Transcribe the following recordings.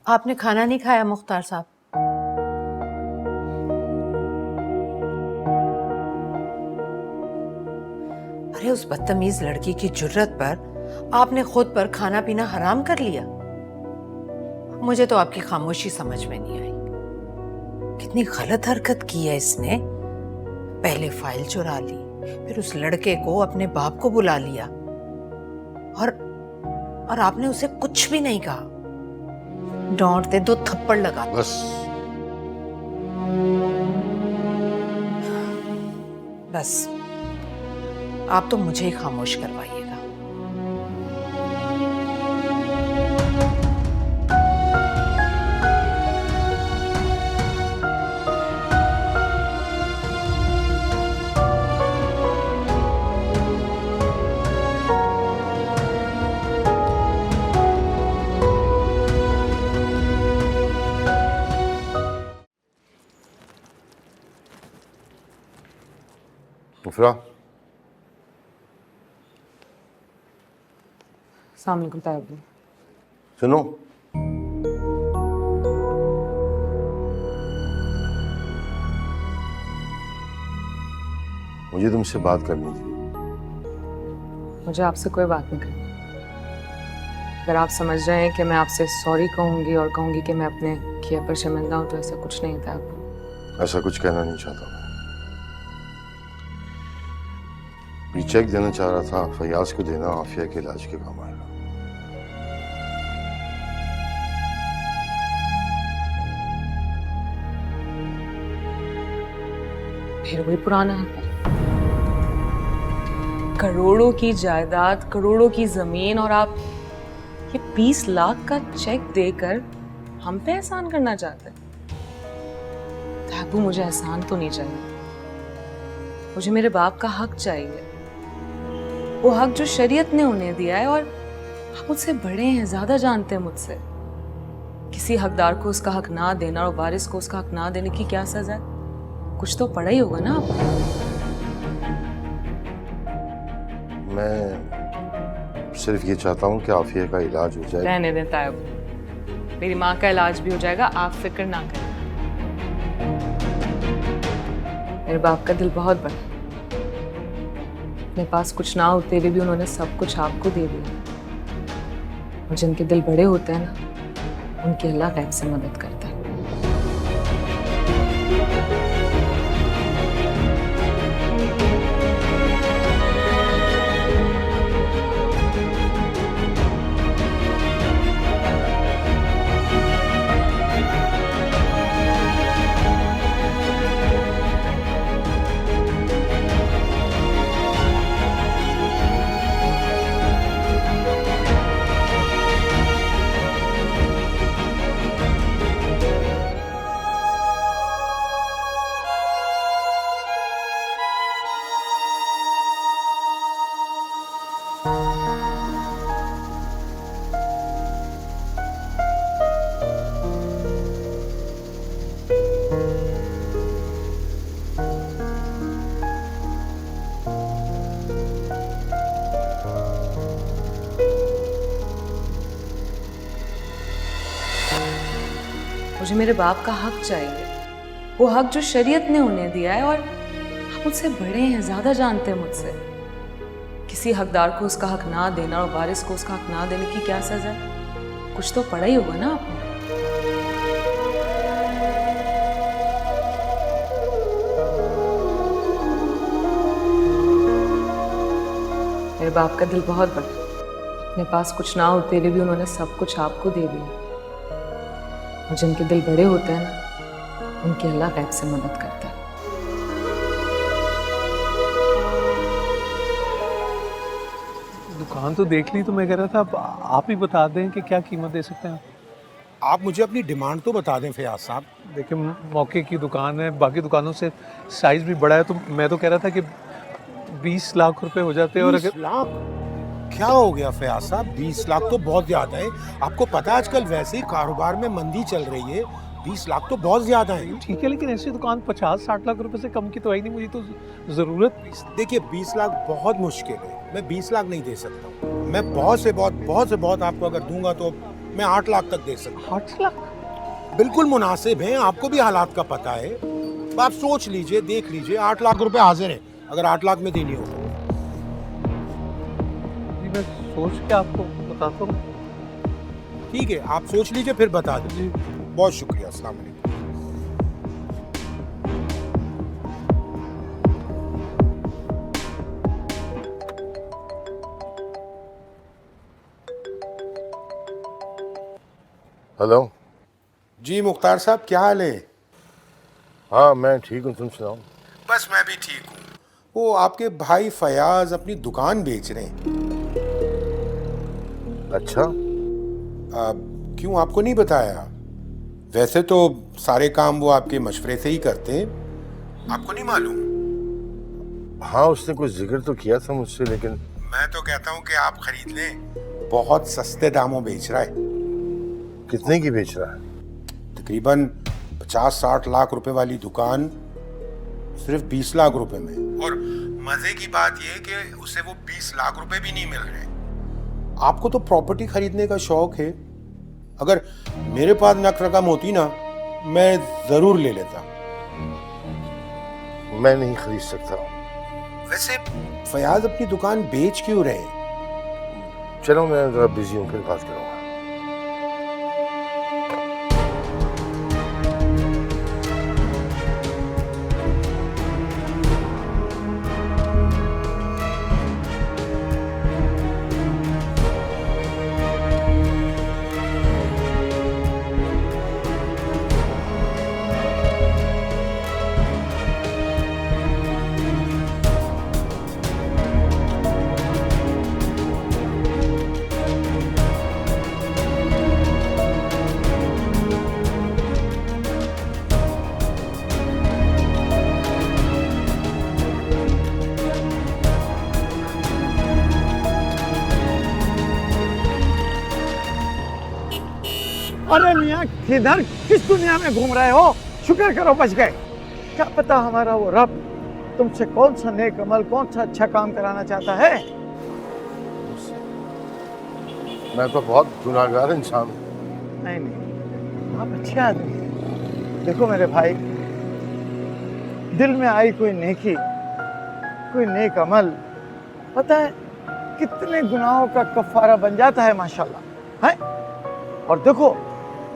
आपने खाना नहीं खाया मुख्तार साहब? अरे उस बदतमीज लड़की की जुर्रत पर आपने खुद पर खाना पीना हराम कर लिया। मुझे तो आपकी खामोशी समझ में नहीं आई। कितनी गलत हरकत की है इसने। पहले फाइल चुरा ली, फिर उस लड़के को अपने बाप को बुला लिया और आपने उसे कुछ भी नहीं कहा। डांटते 2 थप्पड़ लगा। बस बस आप तो मुझे ही खामोश करवाइएगा। मुफरा, अस्सलाम वालेकुम तायब। सुनो, मुझे तुमसे बात करनी थी। मुझे आपसे कोई बात नहीं करनी। अगर आप समझ रहे हैं कि मैं आपसे सॉरी कहूँगी और कहूँगी कि मैं अपने किए पर शर्मिंदा हूँ, तो ऐसा कुछ नहीं था। ऐसा कुछ कहना नहीं चाहता मैं। चेक देना चाह रहा था, फयाज को देना, आफिया के इलाज के काम आएगा। फिर वही पुराना है। करोड़ों की जायदाद, करोड़ों की जमीन, और आप ये 20 लाख का चेक देकर हम पे एहसान करना चाहते हैं। ताबू, मुझे एहसान तो नहीं चाहिए। मुझे मेरे बाप का हक चाहिए, वो हक जो शरीयत ने उन्हें दिया है। और आप मुझसे बड़े हैं, ज्यादा जानते हैं मुझसे। किसी हकदार को उसका हक ना देना और वारिस को उसका हक ना देने की क्या सजा है? कुछ तो पढ़ा ही होगा ना आपने। मैं सिर्फ ये चाहता हूँ कि आफिया का इलाज हो जाए। रहने दें तायब, मेरी माँ का इलाज भी हो जाएगा, आप फिक्र ना करें। मेरे बाप का दिल बहुत बड़ा है। मेरे पास कुछ ना होते हुए भी उन्होंने सब कुछ आपको दे दिया। और जिनके दिल बड़े होते हैं ना, उनकी अल्लाह गैब से मदद करता है। मुझे मेरे बाप का हक चाहिए, वो हक जो शरीयत ने उन्हें दिया है। और आप मुझसे बड़े हैं, ज्यादा जानते हैं मुझसे। किसी हकदार को उसका हक ना देना और वारिस को उसका हक ना देने की क्या सजा है? कुछ तो पढ़ा ही होगा ना आपने। मेरे बाप का दिल बहुत बड़ा है। मेरे पास कुछ ना होते हुए भी उन्होंने सब कुछ आपको दे दिया। और जिनके दिल बड़े होते हैं ना, उनकी अल्लाह गैब से मदद करता है। दुकान तो देख ली, तो मैं कह रहा था अब आप ही बता दें कि क्या कीमत दे सकते हैं। आप मुझे अपनी डिमांड तो बता दें फयाज साहब। देखिए, मौके की दुकान है, बाकी दुकानों से साइज भी बड़ा है, तो मैं तो कह रहा था कि 20 लाख रुपए हो जाते हैं। और 20 अगर लाख क्या हो गया फयाज साहब? 20 लाख तो बहुत ज्यादा है। आपको पता है आजकल वैसे ही कारोबार में मंदी चल रही है। 20 लाख तो बहुत ज्यादा है। ठीक है, लेकिन ऐसी दुकान 50-60 लाख रुपए से कम की तो है ही नहीं। मुझे तो जरूरत। देखिए 20 लाख बहुत मुश्किल है, मैं 20 लाख नहीं दे सकता। मैं बहुत से बहुत आपको अगर दूंगा तो मैं 8 लाख तक दे सकता 8 लाख? हूँ। बिल्कुल मुनासिब है, आपको भी हालात का पता है। तो आप सोच लीजिए, देख लीजिए, 8 लाख रुपए हाजिर है अगर 8 लाख में देनी हो तो। जी मैं सोच के आपको बताता हूँ। ठीक है, आप सोच लीजिए फिर बता दीजिए। जी बहुत शुक्रिया, अस्सलाम वालेकुम। हेलो। जी मुख्तार साहब, क्या हाल है? हाँ मैं ठीक हूँ, तुम सुनाओ। बस मैं भी ठीक हूँ। वो आपके भाई फयाज अपनी दुकान बेच रहे हैं। अच्छा, क्यों, आपको नहीं बताया? वैसे तो सारे काम वो आपके मशवरे से ही करते हैं, आपको नहीं मालूम? हाँ उसने कुछ जिक्र तो किया था मुझसे, लेकिन मैं तो कहता हूँ कि आप खरीद लें, बहुत सस्ते दामों बेच रहा है। कितने की बेच रहा है? तकरीबन 50-60 लाख रुपए वाली दुकान सिर्फ 20 लाख रुपए में। और मजे की बात यह है कि उसे वो 20 लाख रुपए भी नहीं मिल रहे। आपको तो प्रॉपर्टी खरीदने का शौक है, अगर मेरे पास नक रकम होती ना, मैं जरूर ले लेता। मैं नहीं खरीद सकता। वैसे फयाज अपनी दुकान बेच क्यों रहे? चलो मैं जरा बिजी हूँ, फिर बात करूँगा। अरे मियाँ, किधर किस दुनिया में घूम रहे हो? शुक्र करो बच गए। क्या पता हमारा वो रब तुमसे कौन सा नेक अमल, कौन सा अच्छा काम कराना चाहता है। मैं तो बहुत गुनाहगार इंसान हूँ। नहीं नहीं, आप अच्छे आदमी हैं। देखो मेरे भाई, दिल में आई कोई नेकी, कोई नेक अमल, पता है कितने गुनाहों का कफारा बन जाता है माशाल्लाह, है। और देखो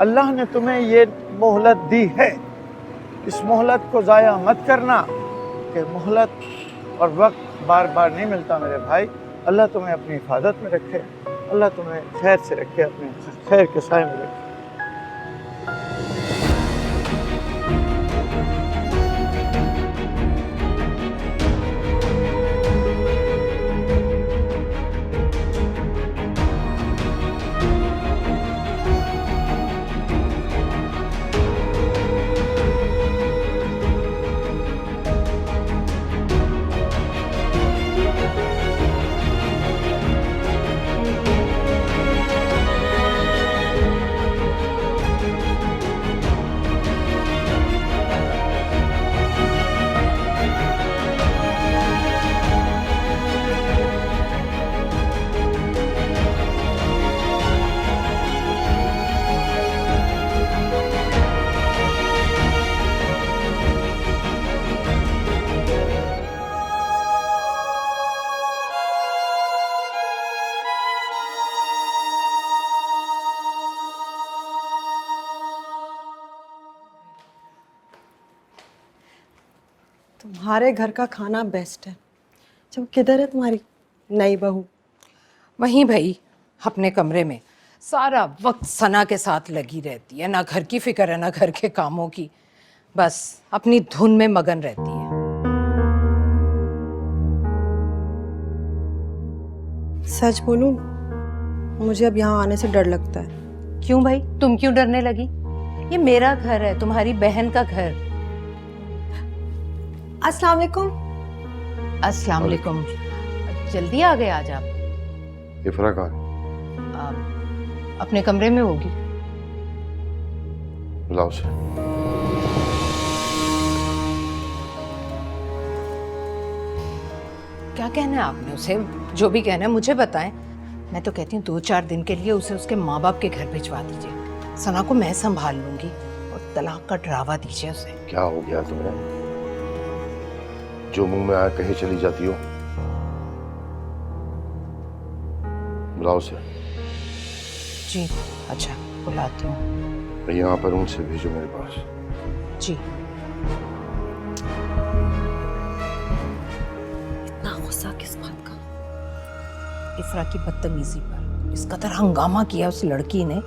अल्लाह ने तुम्हें ये मोहलत दी है, इस मोहलत को ज़ाया मत करना, कि मोहलत और वक्त बार बार नहीं मिलता मेरे भाई। अल्लाह तुम्हें अपनी हिफाजत में रखे, अल्लाह तुम्हें खैर से रखे, अपने खैर के साए में रखे। तुम्हारे घर का खाना बेस्ट है। जब किधर है तुम्हारी नई बहू? वहीं भाई अपने कमरे में सारा वक्त सना के साथ लगी रहती है, ना घर की फिक्र है ना घर के कामों की, बस अपनी धुन में मगन रहती है। सच बोलूं, मुझे अब यहाँ आने से डर लगता है। क्यों भाई, तुम क्यों डरने लगी? ये मेरा घर है, तुम्हारी बहन का घर। अस्सलाम वालेकुम। अस्सलाम वालेकुम। जल्दी आ गए आज आप? इफरा कहाँ? अपने कमरे में होगी। बुलाओ उसे। क्या कहना है आपने उसे? जो भी कहना है मुझे बताएं। मैं तो कहती हूँ 2-4 दिन के लिए उसे उसके माँ बाप के घर भिजवा दीजिए। सना को मैं संभाल लूंगी और तलाक का डरावा दीजिए उसे। क्या हो गया तुम्हें? जो मुंह में आया कहीं चली जाती हो। बुलाओ उसे। जी अच्छा, बुलाती हूँ। मैं यहाँ पर उनसे भेजो मेरे पास। जी। इतना गुस्सा किस बात का? इफ्रा की बदतमीजी पर। इस कदर हंगामा किया उस लड़की ने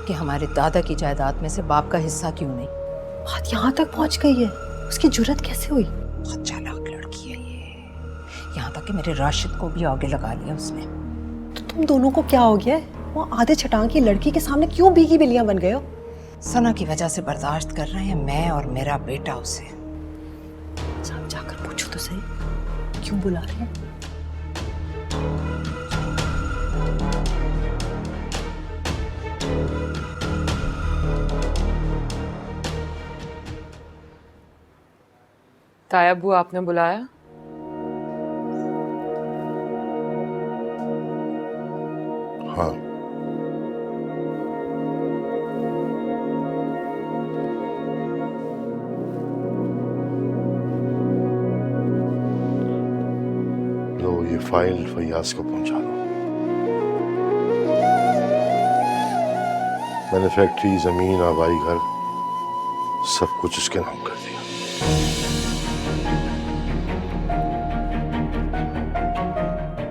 कि हमारे दादा की जायदाद में से बाप का हिस्सा क्यों नहीं। बात यहाँ तक पहुँच गई है, उसकी जुर्रत कैसे हुई? बहुत चालाक लड़की है ये। यहाँ तक कि मेरे राशिद को भी आगे लगा लिया उसने। तो तुम दोनों को क्या हो गया है? वो आधे छटांग की लड़की के सामने क्यों भीगी बिल्लियां बन गए हो? सना की वजह से बर्दाश्त कर रहे हैं मैं और मेरा बेटा उसे। साहब जाकर पूछो तो सही, क्यों बुला रहे हैं? ताया अब्बू आपने बुलाया? हाँ। लो ये फाइल फैयाज को पहुंचा दो। मैंने फैक्ट्री, जमीन, आबाई घर सब कुछ उसके नाम कर दिया।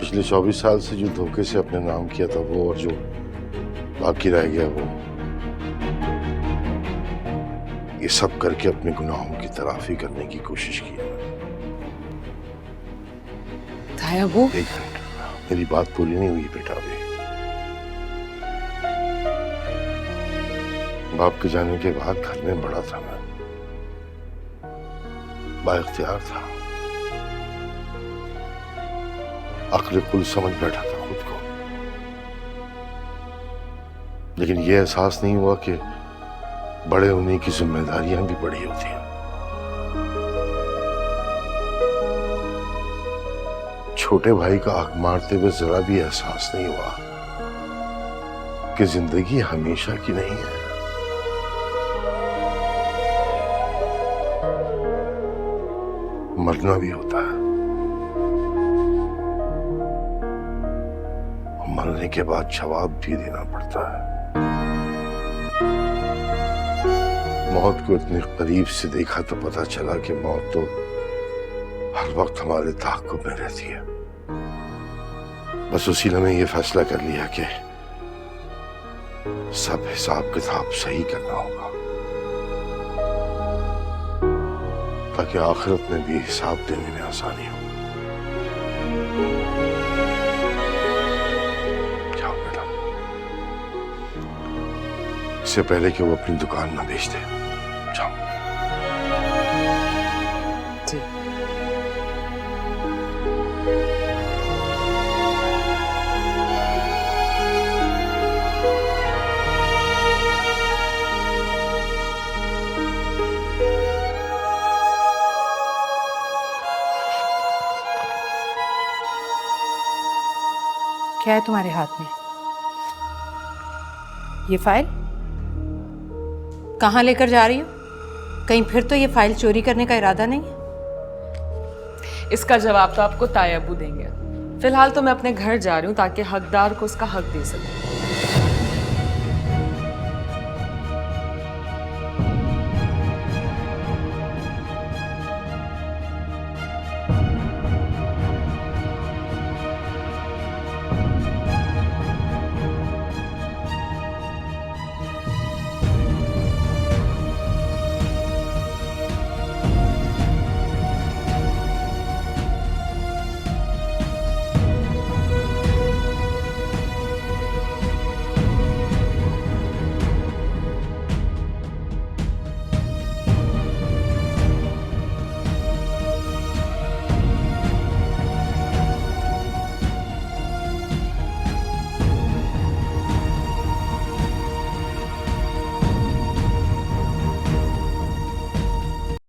पिछले 24 साल से जो धोखे से अपने नाम किया था वो, और जो बाकी रह गया वो, ये सब करके अपने गुनाहों की तलाफी करने की कोशिश की। ताया अब्बू, एक मिनट, मेरी बात पूरी नहीं हुई बेटा अभी। बाप के जाने के बाद घर में बड़ा था मैं, बाइख्तियार था, अक्ल कुल समझ बैठा था खुद को। लेकिन यह एहसास नहीं हुआ कि बड़े होने की जिम्मेदारियां भी बड़ी होती हैं। छोटे भाई का हक मारते हुए जरा भी एहसास नहीं हुआ कि जिंदगी हमेशा की नहीं है। मरना भी होता है, मरने के बाद जवाब भी देना पड़ता है। मौत को इतने करीब से देखा तो पता चला कि मौत तो हर वक्त हमारे ताक़ुब में रहती है। बस उसी ने ये फैसला कर लिया कि सब हिसाब किताब सही करना होगा, ताकि आखिरत में भी हिसाब देने में आसानी हो। क्या बेटा, इससे पहले कि वो अपनी दुकान ना बेच दे, जाओ। जी। क्या है तुम्हारे हाथ में? ये फाइल कहाँ लेकर जा रही हो? कहीं फिर तो ये फाइल चोरी करने का इरादा नहीं है? इसका जवाब तो आपको ताया अब्बू देंगे। फिलहाल तो मैं अपने घर जा रही हूँ ताकि हकदार को उसका हक दे सकूं।